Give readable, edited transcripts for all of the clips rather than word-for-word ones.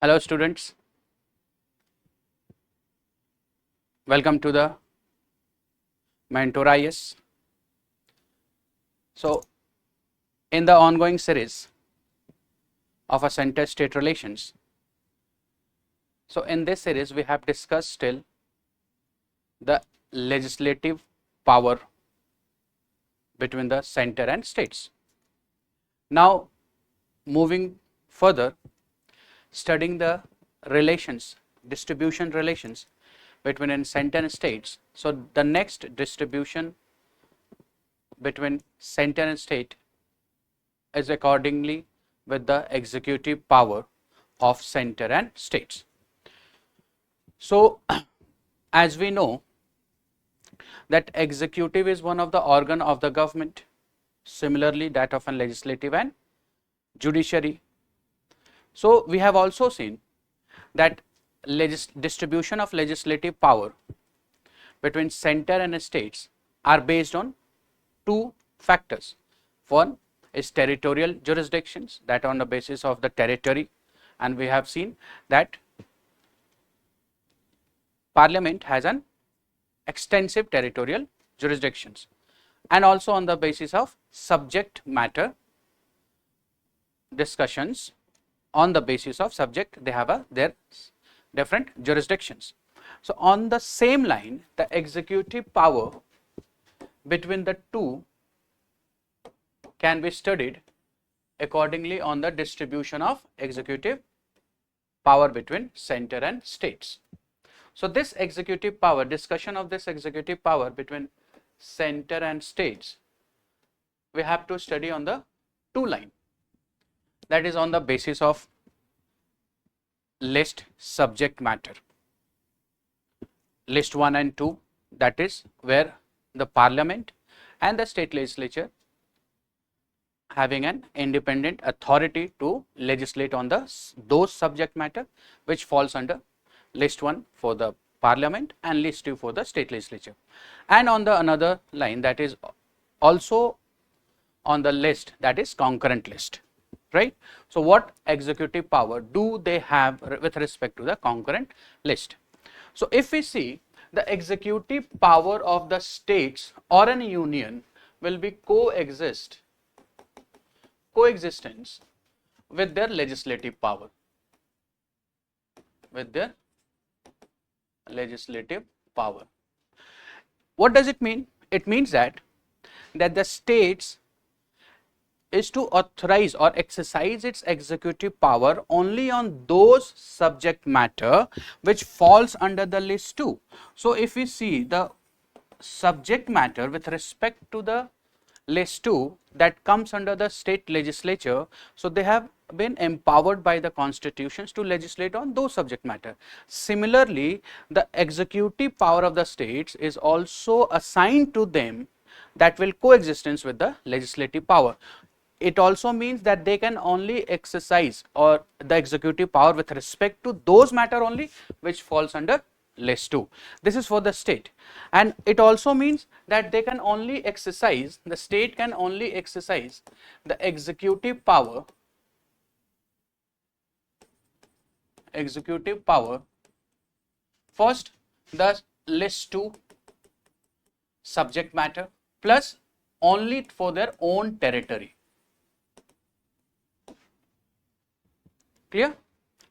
Hello students, welcome to the Mentora IAS. So, in the ongoing series of a center-state relations, so in this series we have discussed till the legislative power between the center and states. Now, moving further, studying the relations, distribution relations between center and states. So, the next distribution between center and state is accordingly with the executive power of center and states. So, as we know that executive is one of the organ of the government, similarly that of a legislative and judiciary. So, we have also seen that distribution of legislative power between center and states are based on two factors. One is territorial jurisdictions, that on the basis of the territory, and we have seen that Parliament has an extensive territorial jurisdictions, and also on the basis of subject matter discussions. On the basis of subject, they have their different jurisdictions. So, on the same line, the executive power between the two can be studied accordingly on the distribution of executive power between center and states. So, this executive power, discussion of this executive power between center and states, we have to study on the two line, that is on the basis of list subject matter, list 1 and 2, that is where the Parliament and the state legislature having an independent authority to legislate on those subject matter which falls under list 1 for the Parliament and list 2 for the state legislature. And on the another line, that is also on the list, that is concurrent list, right. So, what executive power do they have with respect to the concurrent list? So, if we see, the executive power of the states or an union will be coexistence with their legislative power, with their legislative power. What does it mean? It means that the states is to authorize or exercise its executive power only on those subject matter which falls under the list 2. So, if we see the subject matter with respect to the list 2 that comes under the state legislature, so they have been empowered by the constitutions to legislate on those subject matter. Similarly, the executive power of the states is also assigned to them, that will coexistence with the legislative power. It also means that they can only exercise or the executive power with respect to those matter only which falls under list 2. This is for the state, and it also means that they can only exercise, the state can only exercise the executive power first the list 2 subject matter plus only for their own territory. Clear?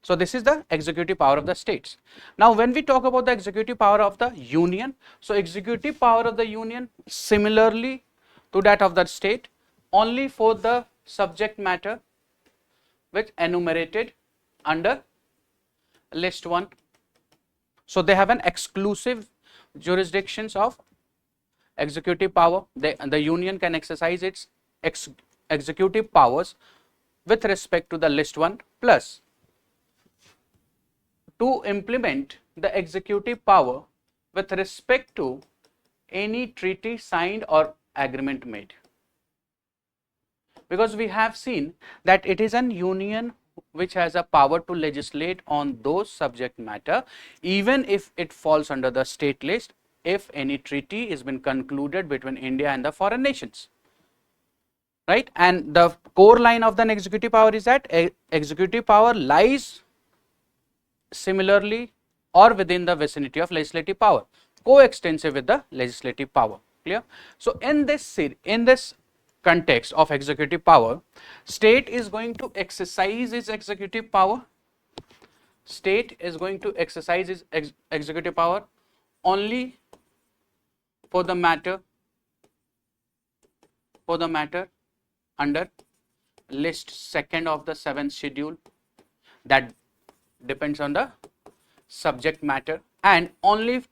So, this is the executive power of the states. Now, when we talk about the executive power of the union, so executive power of the union similarly to that of the state only for the subject matter which enumerated under list 1. So, they have an exclusive jurisdictions of executive power. The union can exercise its executive powers with respect to the list 1 plus to implement the executive power with respect to any treaty signed or agreement made, because we have seen that it is an union which has a power to legislate on those subject matter even if it falls under the state list, if any treaty has been concluded between India and the foreign nations, right. And the core line of the executive power is that executive power lies similarly or within the vicinity of legislative power, coextensive with the legislative power. Clear? So in this context of executive power, state is going to exercise its executive power. State is going to exercise its executive power only for the matter under list 2nd of the 7th schedule, that depends on the subject matter, and only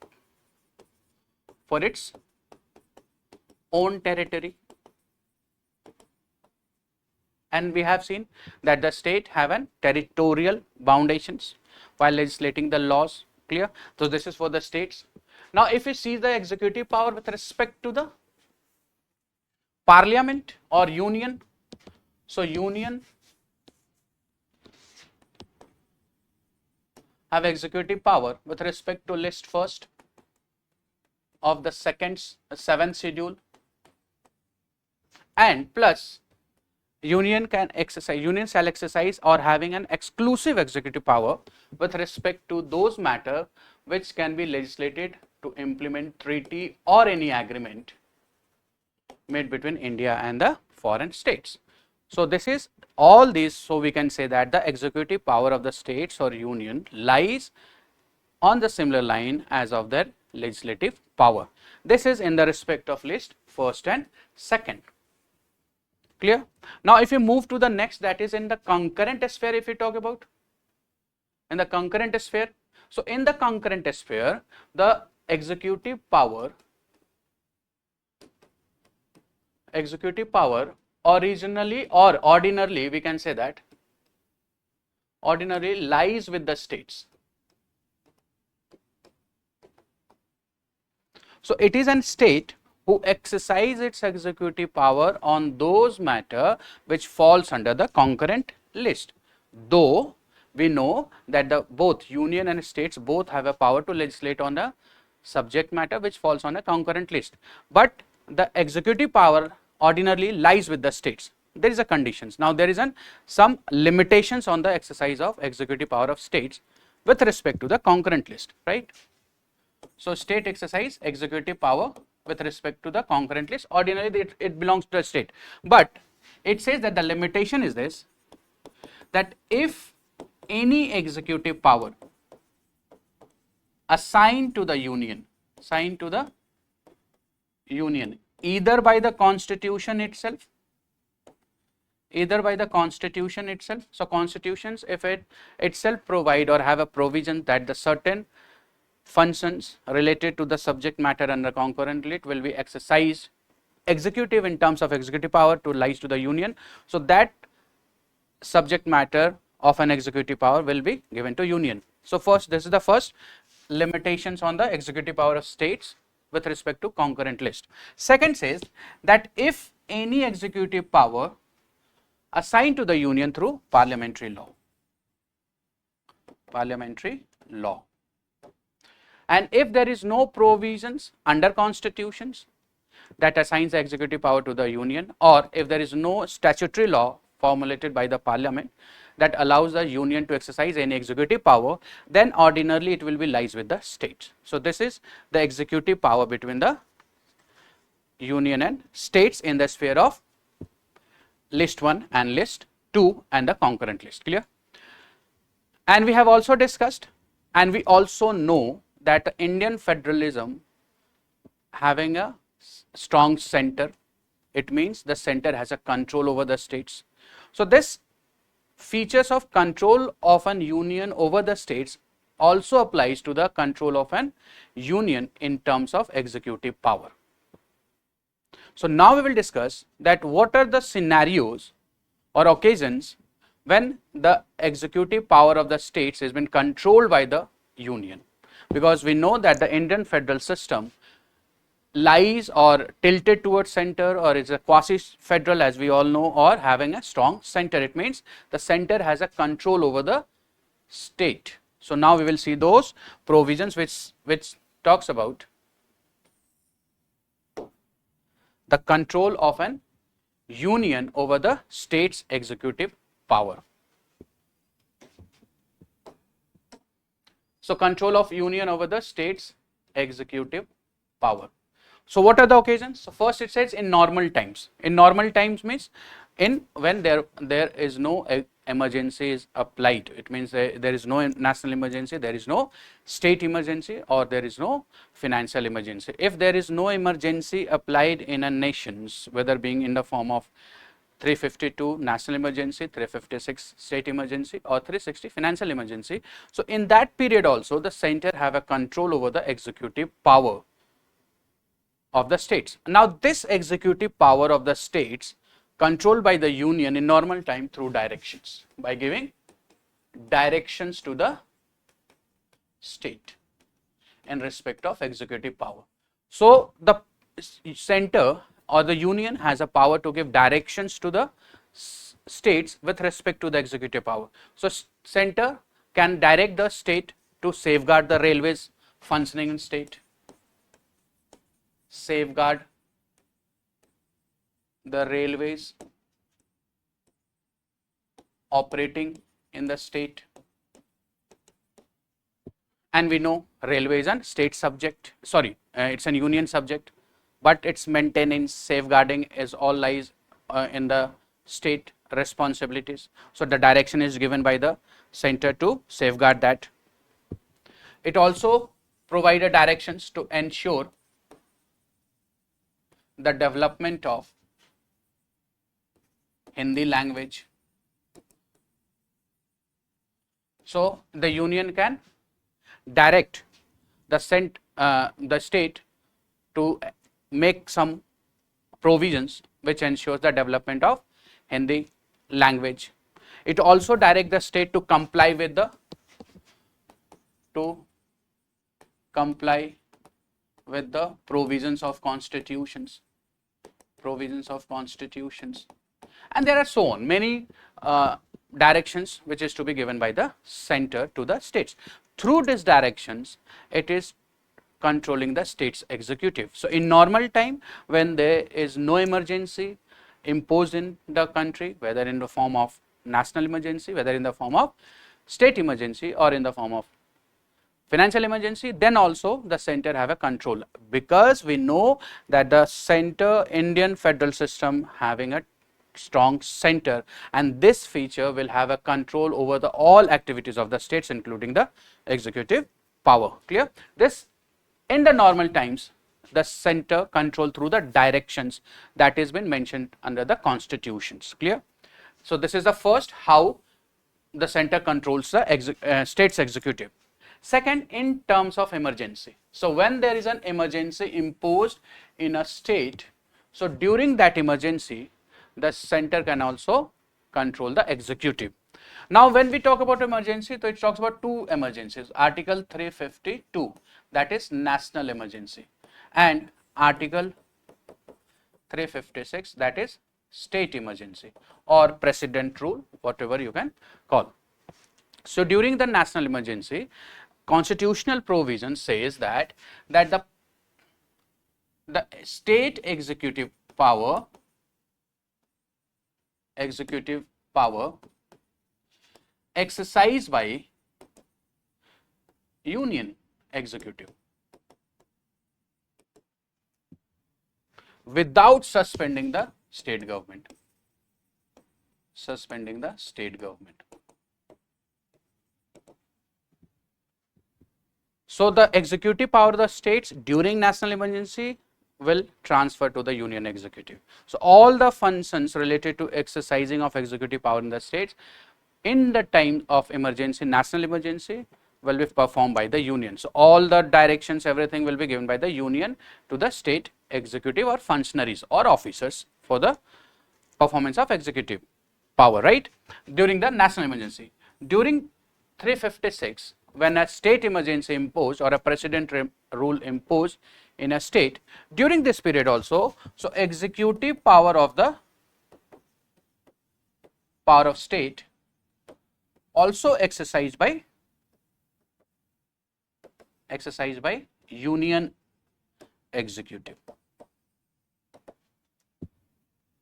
for its own territory. And we have seen that the state have an territorial foundations while legislating the laws. Clear? So this is for the states. Now if we see the executive power with respect to the parliament or union, so union have executive power with respect to list 1st of the 7th schedule, and plus union shall exercise or having an exclusive executive power with respect to those matter which can be legislated to implement treaty or any agreement made between India and the foreign states. So this is all these, so we can say that the executive power of the states or union lies on the similar line as of their legislative power. This is in the respect of list 1st and 2nd. Clear? Now if we move to the next, that is in the concurrent sphere. If we talk about in the concurrent sphere, so in the concurrent sphere, the executive power originally or ordinarily, we can say that ordinarily lies with the states. So it is an state who exercise its executive power on those matter which falls under the concurrent list, though we know that the both union and states both have a power to legislate on the subject matter which falls on a concurrent list, but the executive power ordinarily lies with the states. There is a conditions. Now there is some limitations on the exercise of executive power of states with respect to the concurrent list, right? So state exercise executive power with respect to the concurrent list. Ordinarily it belongs to the state, but it says that the limitation is this, that if any executive power assigned to the union, either by the constitution itself, so constitutions, if it itself provide or have a provision that the certain functions related to the subject matter under concurrent list will be exercised, executive in terms of executive power to lies to the union, so that subject matter of an executive power will be given to union. So first, this is the first limitations on the executive power of states with respect to concurrent list. Second says that if any executive power assigned to the union through parliamentary law, and if there is no provisions under constitutions that assigns the executive power to the union, or if there is no statutory law formulated by the parliament that allows the union to exercise any executive power, then ordinarily it will be lies with the states. So this is the executive power between the union and states in the sphere of list 1 and list 2 and the concurrent list. Clear? And we have also discussed, and we also know that Indian federalism having a strong center, it means the center has a control over the states. So this features of control of an union over the states also applies to the control of an union in terms of executive power. So now we will discuss that what are the scenarios or occasions when the executive power of the states has been controlled by the union, because we know that the Indian federal system lies or tilted towards center, or is a quasi federal as we all know, or having a strong center. It means the center has a control over the state. So now we will see those provisions which talks about the control of an union over the state's executive power. So control of union over the state's executive power. So what are the occasions? So first it says in normal times. In normal times means in when there is no emergency is applied. It means there is no national emergency, there is no state emergency, or there is no financial emergency. If there is no emergency applied in a nations, whether being in the form of 352 national emergency, 356 state emergency, or 360 financial emergency. So in that period also the center have a control over the executive power of the states. Now this executive power of the states controlled by the union in normal time through directions, by giving directions to the state in respect of executive power. So the center or the union has a power to give directions to the states with respect to the executive power. So center can direct the state to safeguard the railways functioning in state, safeguard the railways operating in the state, and we know railway is a state subject, sorry, it's a union subject, but its maintenance, safeguarding is all lies in the state responsibilities. So the direction is given by the center to safeguard that. It also provided directions to ensure the development of Hindi language. So the union can direct the state to make some provisions which ensures the development of Hindi language. It also direct the state to comply with the provisions of constitutions, and there are so on many directions which is to be given by the center to the states. Through these directions it is controlling the state's executive. So in normal time, when there is no emergency imposed in the country, whether in the form of national emergency, whether in the form of state emergency, or in the form of financial emergency, then also the center have a control, because we know that the center, Indian federal system having a strong center, and this feature will have a control over the all activities of the states, including the executive power. Clear? This in the normal times the center control through the directions that has been mentioned under the constitutions. Clear? So this is the first how the center controls the state's executive. Second, in terms of emergency. So when there is an emergency imposed in a state, so during that emergency the center can also control the executive. Now when we talk about emergency, so it talks about two emergencies, Article 352, that is national emergency, and Article 356, that is state emergency or president rule, whatever you can call. So during the national emergency, constitutional provision says that the state executive power exercised by union executive without suspending the state government. So the executive power of the states during national emergency will transfer to the union executive. So all the functions related to exercising of executive power in the states in the time of emergency, national emergency, will be performed by the union. So all the directions, everything will be given by the union to the state executive or functionaries or officers for the performance of executive power, right, during the national emergency. During 356, when a state emergency imposed or a president rule imposed in a state, during this period also, so executive power of state also exercised by union executive,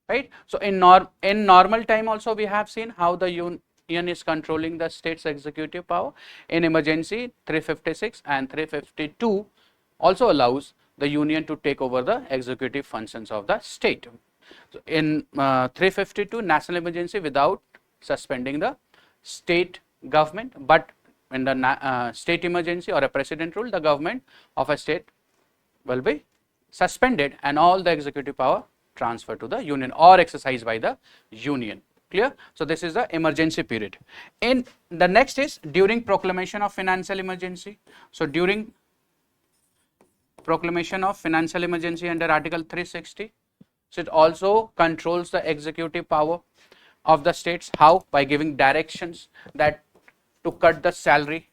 right. So in normal time also we have seen how the Union is controlling the state's executive power. In emergency, 356 and 352 also allows the union to take over the executive functions of the state. So in 352, national emergency without suspending the state government, but in the state emergency or a president rule, the government of a state will be suspended and all the executive power transferred to the union or exercised by the union. Clear? So this is the emergency period. In the next is during proclamation of financial emergency. So during proclamation of financial emergency under Article 360, so it also controls the executive power of the states. How? By giving directions that to cut the salary,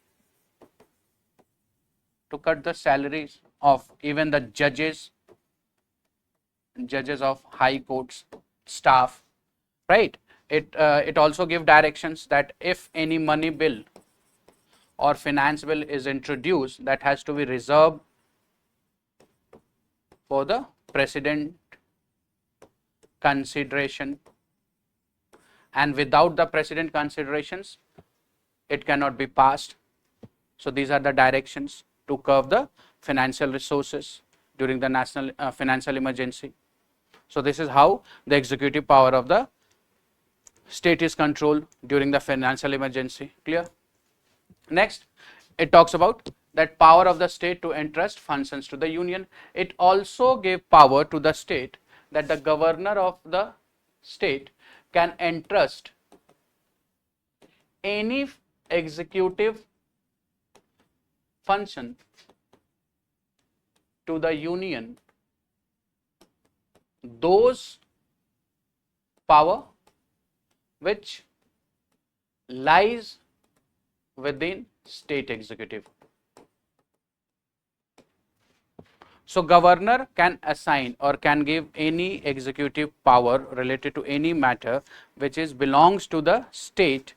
to cut the salaries of even the judges of high courts staff, right? It also give directions that if any money bill or finance bill is introduced, that has to be reserved for the president consideration, and without the president considerations it cannot be passed. So these are the directions to curb the financial resources during the national financial emergency. So this is how the executive power of the state is controlled during the financial emergency. Clear? Next, it talks about that power of the state to entrust functions to the union. It also gave power to the state that the governor of the state can entrust any executive function to the union, those power which lies within state executive. So governor can assign or can give any executive power related to any matter which is belongs to the state,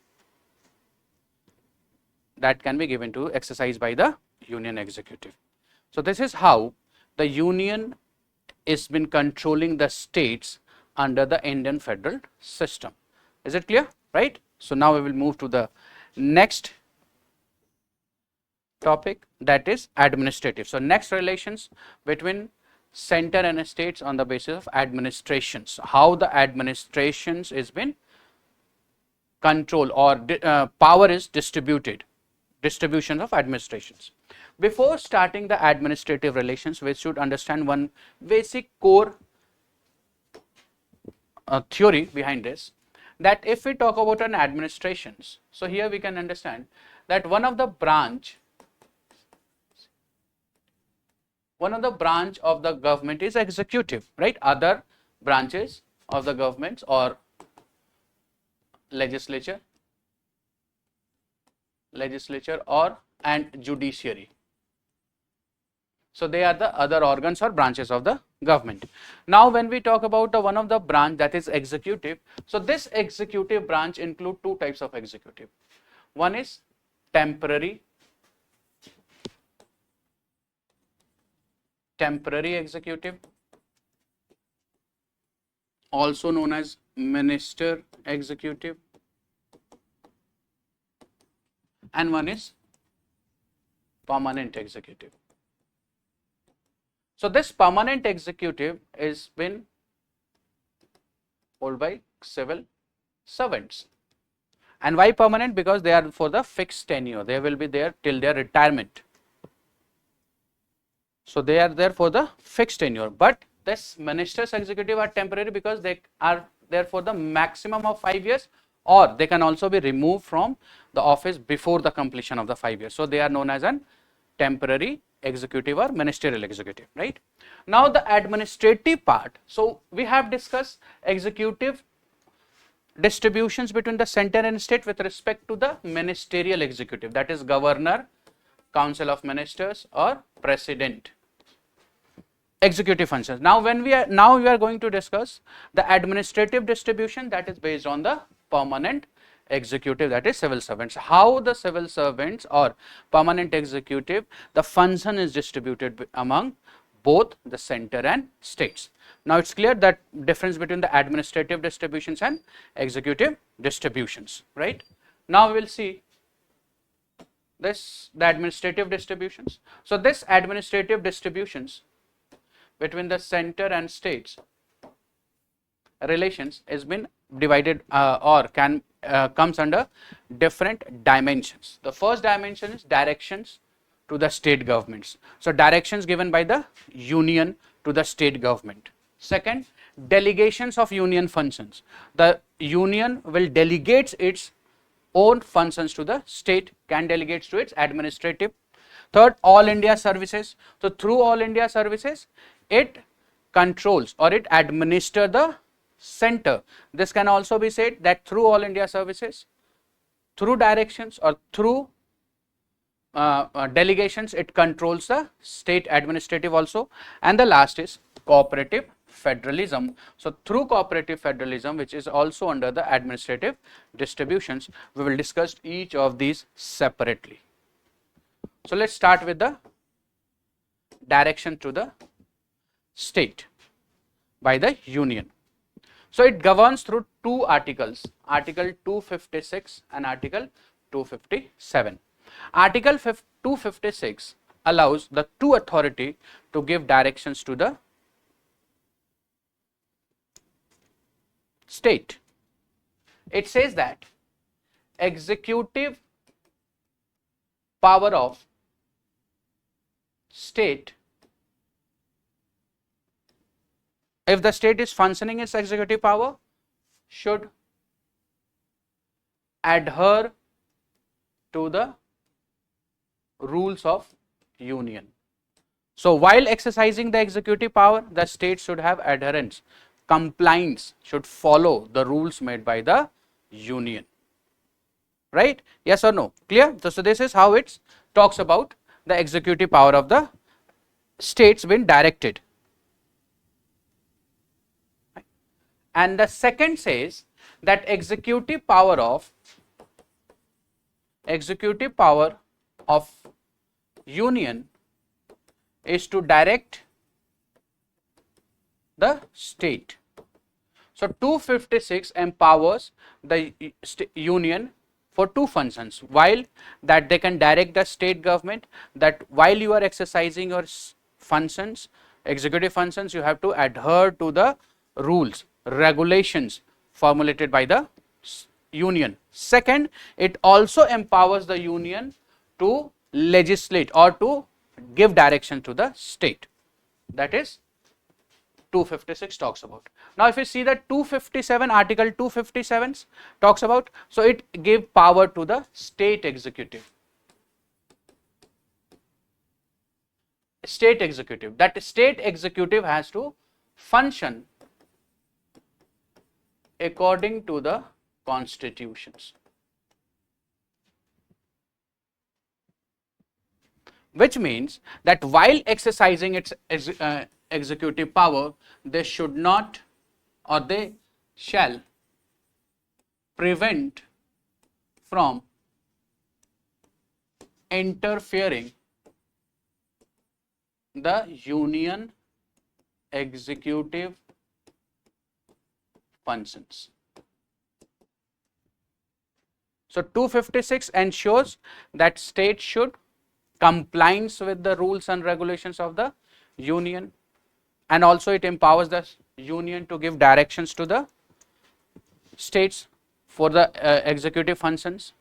that can be given to exercise by the union executive. So this is how the union is been controlling the states under the Indian federal system. Is it clear? Right? So now we will move to the next topic, that is administrative. So next, relations between center and states on the basis of administrations. How the administrations is been controlled or power is distributed, distribution of administrations. Before starting the administrative relations, we should understand one basic core theory behind this, that if we talk about an administrations, so here we can understand that one of the branch of the government is executive, right? Other branches of the government or legislature or and judiciary. So they are the other organs or branches of the government. Now when we talk about the one of the branch, that is executive, so this executive branch include two types of executive. One is temporary executive, also known as minister executive, and one is permanent executive. So this permanent executive is been held by civil servants. And why permanent? Because they are for the fixed tenure, they will be there till their retirement. So they are there for the fixed tenure, but this ministers executive are temporary because they are there for the maximum of 5 years, or they can also be removed from the office before the completion of the 5 years. So they are known as an temporary executive or ministerial executive, right? Now the administrative part. So we have discussed executive distributions between the center and state with respect to the ministerial executive, that is governor, council of ministers or president executive functions. Now when we are going to discuss the administrative distribution, that is based on the permanent executive, that is civil servants. How the civil servants or permanent executive, the function is distributed among both the center and states. Now it's clear that difference between the administrative distributions and executive distributions, right? Now we will see the administrative distributions. So this administrative distributions between the center and states relations has been divided or can comes under different dimensions. The first dimension is directions to the state governments. So directions given by the union to the state government. Second, delegations of union functions. The union will delegate its own functions to the state, can delegate to its administrative. Third, all India services. So through all India services, it controls or it administers the center. This can also be said that through all India services, through directions or through delegations, it controls the state administrative also. And the last is cooperative federalism. So through cooperative federalism, which is also under the administrative distributions, we will discuss each of these separately. So let's start with the direction to the state by the union. So it governs through two articles, Article 256 and Article 257. Article 256 allows the two authority to give directions to the state. It says that executive power of state, if the state is functioning its executive power, should adhere to the rules of union. So while exercising the executive power, the state should have adherence, compliance, should follow the rules made by the union. Right? Yes or no? Clear? So this is how it talks about the executive power of the states when directed. And the second says that executive power of union is to direct the state. So 256 empowers the union for two functions, while that they can direct the state government, that while you are exercising your functions, executive functions, you have to adhere to the rules, regulations formulated by the union. Second, it also empowers the union to legislate or to give direction to the state. That is 256 talks about. Now if you see that 257, Article 257 talks about, so it gave power to the state executive. State executive, that state executive has to function according to the constitutions, which means that while exercising its executive power, they should not or they shall prevent from interfering the union executive functions. So 256 ensures that state should compliance with the rules and regulations of the union, and also it empowers the union to give directions to the states for the executive functions,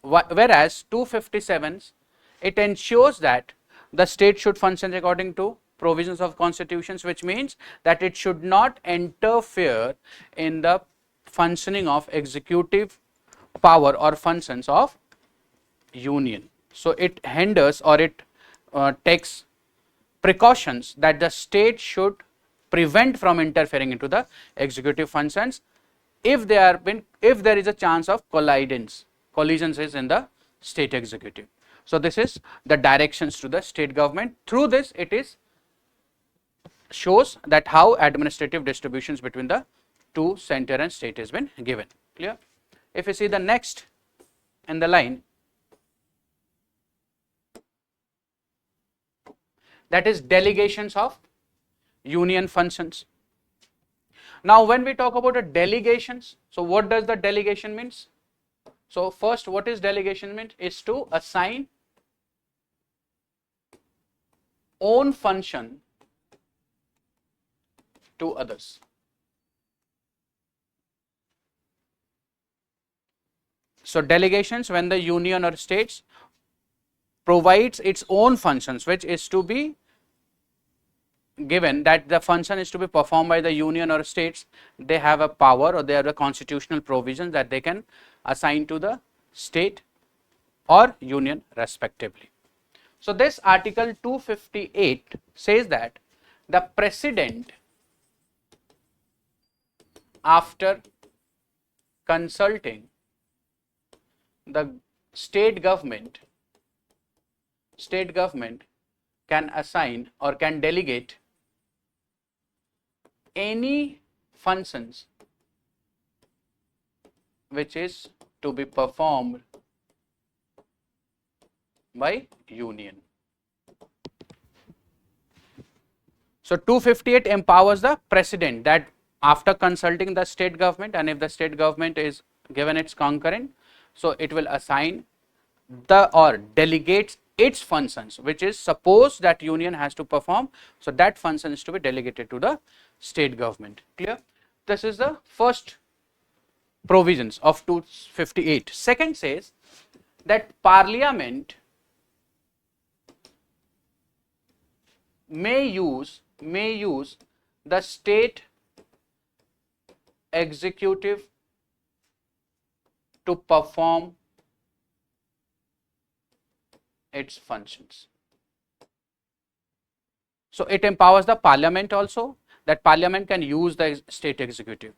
whereas 257 it ensures that the state should function according to provisions of constitutions, which means that it should not interfere in the functioning of executive power or functions of union. So it hinders or it takes precautions that the state should prevent from interfering into the executive functions if there is a chance of collisions is in the state executive. So this is the directions to the state government. Through this it is shows that how administrative distributions between the two center and state has been given. Clear? If you see the next in the line, that is delegations of union functions. Now when we talk about the delegations, so what does the delegation means? So first, what is delegation meant? Is to assign own function to others. So delegations, when the union or states provides its own functions, which is to be given, that the function is to be performed by the union or states, they have a power or they have a constitutional provision that they can assign to the state or union respectively. So this article 258 says that the president, after consulting the state government can assign or can delegate any functions which is to be performed by union. So 258 empowers the president that after consulting the state government, and if the state government is given its concurrent, so it will assign the or delegates its functions, which is suppose that union has to perform, so that function is to be delegated to the state government. Clear? This is the first provisions of 258. Second says that parliament may use the state executive to perform its functions. So it empowers the parliament also, that parliament can use the state executive,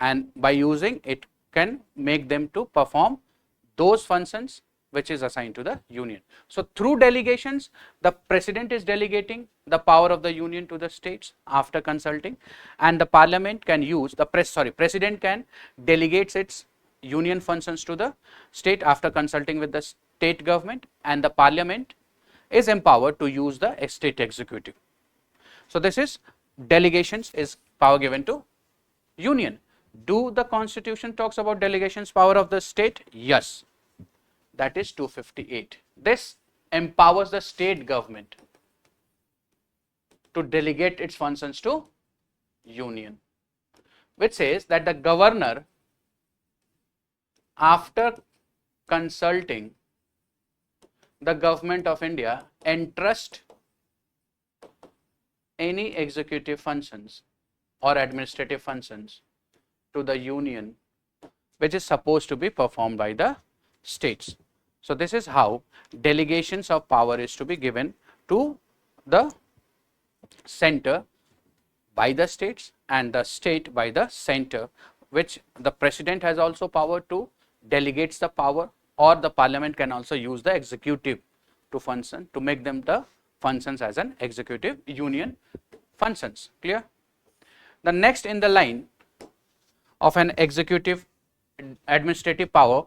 and by using it can make them to perform those functions which is assigned to the union. So through delegations, the president is delegating the power of the union to the states after consulting, and the parliament can use the president can delegate its union functions to the state after consulting with the state government, and the parliament is empowered to use the state executive. So this is delegations is power given to union. Do the constitution talks about delegations power of the state? Yes, that is 258. This empowers the state government to delegate its functions to union, which says that the governor, after consulting the government of India, entrust any executive functions or administrative functions to the union, which is supposed to be performed by the states. So this is how delegations of power is to be given to the center by the states and the state by the center, which the president has also power to delegates the power, or the parliament can also use the executive to function to make them the functions as an executive union functions. Clear? The next in the line of an executive administrative power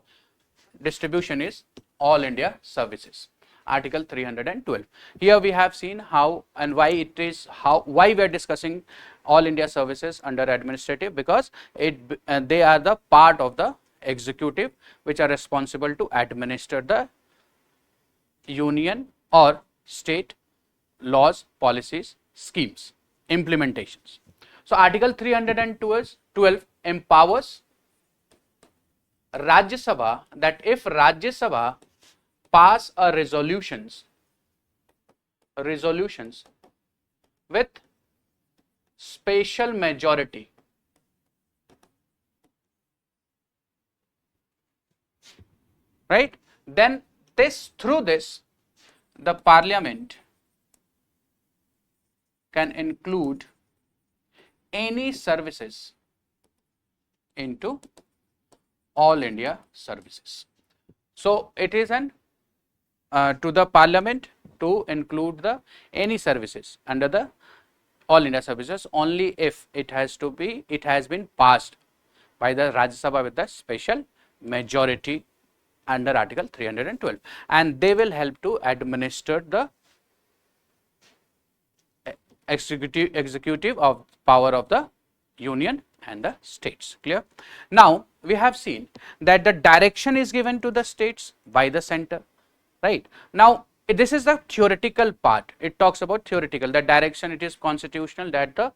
distribution is All India Services, Article 312. Here we have seen how and why it is why we are discussing All India Services under administrative, because they are the part of the executive which are responsible to administer the union or state laws, policies, schemes, implementations. So Article 312 empowers Rajya Sabha that if Rajya Sabha pass a resolutions with special majority, right, then through this the parliament can include any services into All India Services. So it is an to the parliament to include the any services under the All India Services only if it has been passed by the Rajya Sabha with the special majority under Article 312, and they will help to administer the executive of power of the union and the states. Clear? Now, we have seen that the direction is given to the states by the center, right? Now, this is the theoretical part. It talks about theoretical. The direction, it is constitutional that the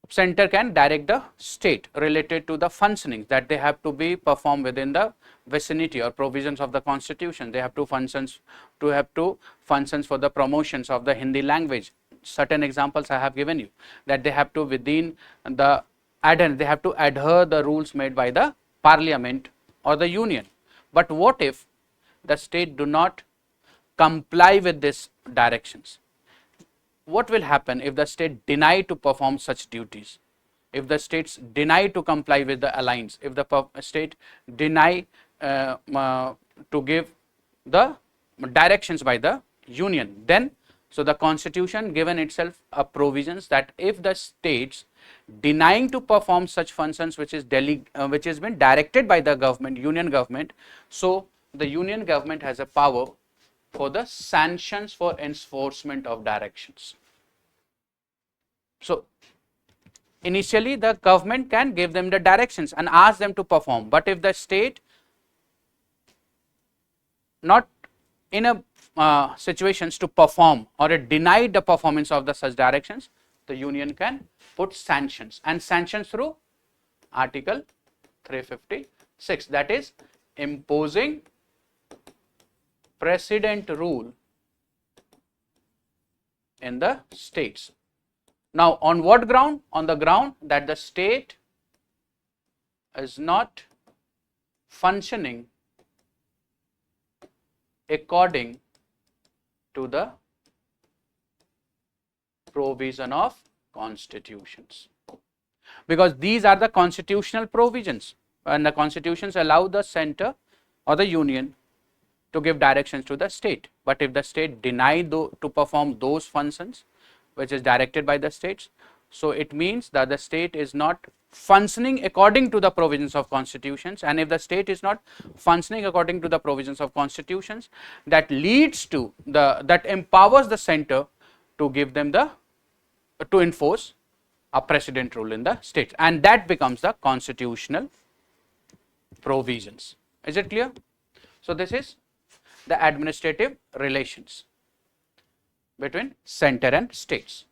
center can direct the state related to the functioning that they have to be performed within the vicinity or provisions of the constitution. They have to functions for the promotions of the Hindi language. Certain examples I have given you, that they have to within the they have to adhere the rules made by the parliament or the union. But what if the state do not comply with these directions? What will happen if the state deny to perform such duties? If the states deny to comply with the alliance, if the state deny to give the directions by the union, then so the constitution given itself a provisions that if the states denying to perform such functions which is which has been directed by the government, union government, so the union government has a power for the sanctions for enforcement of directions. So, initially the government can give them the directions and ask them to perform, but if the state not in a situations to perform or it denied the performance of the such directions, the union can put sanctions, and sanctions through Article 356, that is imposing precedent rule in the states. Now, on what ground? On the ground that the state is not functioning according to the provision of constitutions, because these are the constitutional provisions and the constitutions allow the center or the union to give directions to the state. But if the state deny to perform those functions which is directed by the states, so it means that the state is not functioning according to the provisions of constitutions, and if the state is not functioning according to the provisions of constitutions, that leads to that empowers the center to give them to enforce a precedent rule in the states, and that becomes the constitutional provisions. Is it clear? So, this is the administrative relations between center and states.